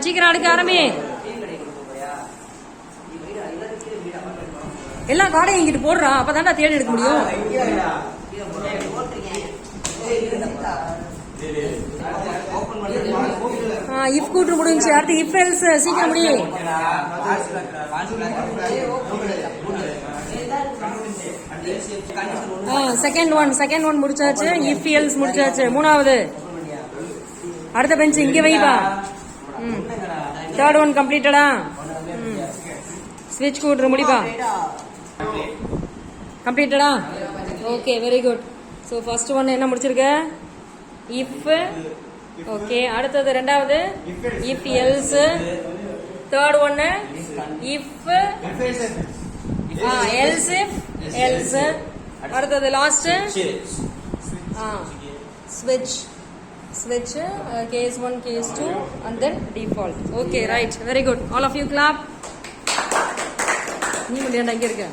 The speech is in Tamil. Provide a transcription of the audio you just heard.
சீக்கிரம் அடுக்க ஆரம்பி. எல்லாம் காடையை இங்கிட்டு போடுறான், அப்பதான்டா தேடி எடுக்க முடியும். இஃப் கூட்டு முடிஞ்சு, அடுத்து இஃப் எல்ஸ். சீக்கிரம் முடி. செகண்ட் ஒன் முடிச்சாச்சு. இஃப் எல்ஸ் முடிச்சாச்சு. மூணாவது அடுத்த பெஞ்ச் இங்க வைப்பா. தேர்ட் ஒன் கம்ப்ளீட்டடா. ஸ்விட்ச் கூட்டு முடிப்பா. கம்ப்ளீட்டடா. Okay, very good. So first one என்ன முடிச்சிருக்க? இஃப். ஓகே, அடுத்தது ரெண்டாவது இஃப் எல்ஸ். தேர்ட் ஒன்னு இஃப் எல்ஸ் இஃப் எல்ஸ். அடுத்தது last switch case 1 case 2 and then default. Okay, right, very good. All of you clap. நீ மட்டும் இங்க இருக்க.